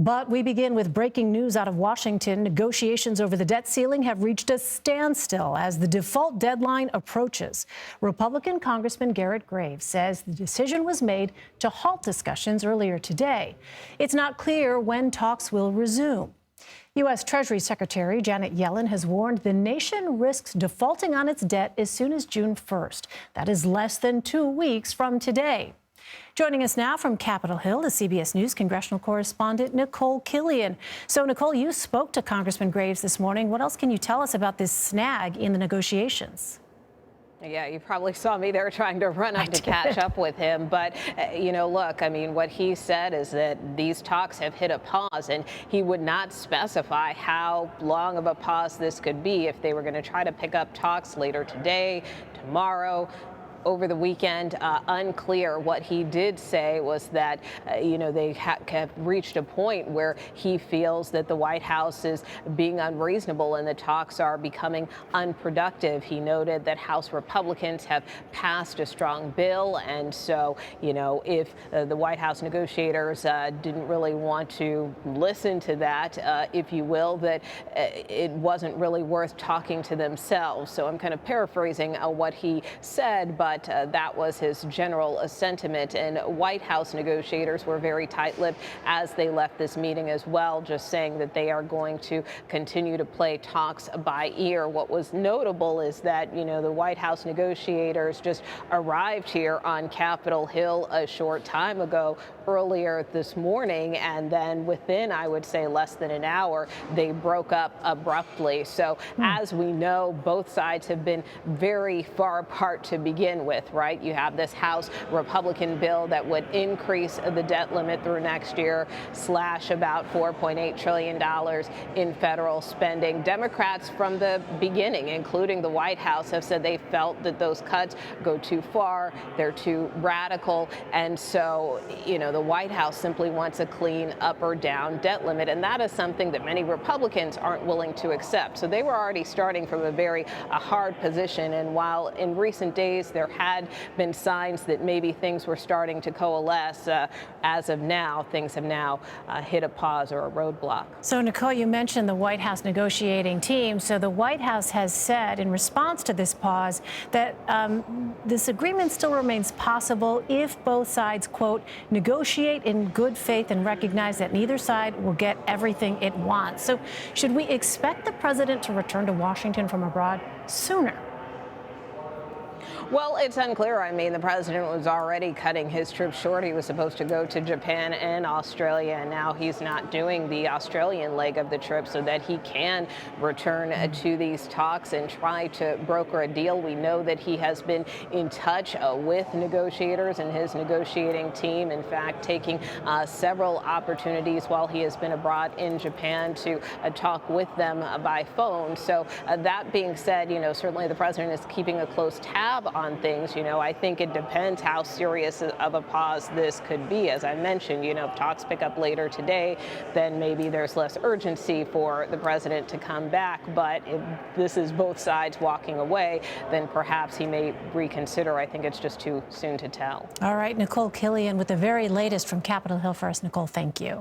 But we begin with breaking news out of Washington. Negotiations over the debt ceiling have reached a standstill as the default deadline approaches. Republican Congressman Garret Graves says the decision was made to halt discussions earlier today. It's not clear when talks will resume. U.S. Treasury Secretary Janet Yellen has warned the nation risks defaulting on its debt as soon as June 1st. That is less than 2 weeks from today. Joining us now from Capitol Hill is CBS News congressional correspondent Nikole Killion. So, Nikole, you spoke to Congressman Graves this morning. What else can you tell us about this snag in the negotiations? Yeah, you probably saw me there trying to run up to catch up with him. But, look, I mean, what he said is that these talks have hit a pause, and he would not specify how long of a pause this could be, if they were going to try to pick up talks later today, tomorrow, over the weekend. Unclear. What he did say was that, they have reached a point where he feels that the White House is being unreasonable and the talks are becoming unproductive. He noted that House Republicans have passed a strong bill. And so, if the White House negotiators didn't really want to listen to that, if you will, that it wasn't really worth talking to themselves. So I'm kind of paraphrasing what he said, but that was his general sentiment. And White House negotiators were very tight-lipped as they left this meeting as well, just saying that they are going to continue to play talks by ear. What was notable is that, the White House negotiators just arrived here on Capitol Hill a short time ago, earlier this morning, and then within, I would say, less than an hour, they broke up abruptly. So as we know, both sides have been very far apart to begin with, right? You have this House Republican bill that would increase the debt limit through next year, slash about $4.8 trillion in federal spending. Democrats from the beginning, including the White House, have said they felt that those cuts go too far, they're too radical, and so, the White House simply wants a clean up or down debt limit, and that is something that many Republicans aren't willing to accept. So they were already starting from a very hard position, and while in recent days there had been signs that maybe things were starting to coalesce, as of now, things have now hit a pause or a roadblock. So, Nikole, you mentioned the White House negotiating team. So the White House has said in response to this pause that this agreement still remains possible if both sides, quote, negotiate in good faith and recognize that neither side will get everything it wants. So should we expect the president to return to Washington from abroad sooner? Well, it's unclear. I mean, the president was already cutting his trip short. He was supposed to go to Japan and Australia, and now he's not doing the Australian leg of the trip so that he can return to these talks and try to broker a deal. We know that he has been in touch with negotiators and his negotiating team, in fact, taking several opportunities while he has been abroad in Japan to talk with them by phone. So that being said, certainly the president is keeping a close tab on things. I think it depends how serious of a pause this could be. As I mentioned, if talks pick up later today, then maybe there's less urgency for the president to come back. But if this is both sides walking away, then perhaps he may reconsider. I think it's just too soon to tell. All right, Nikole Killion with the very latest from Capitol Hill for us. Nikole, thank you.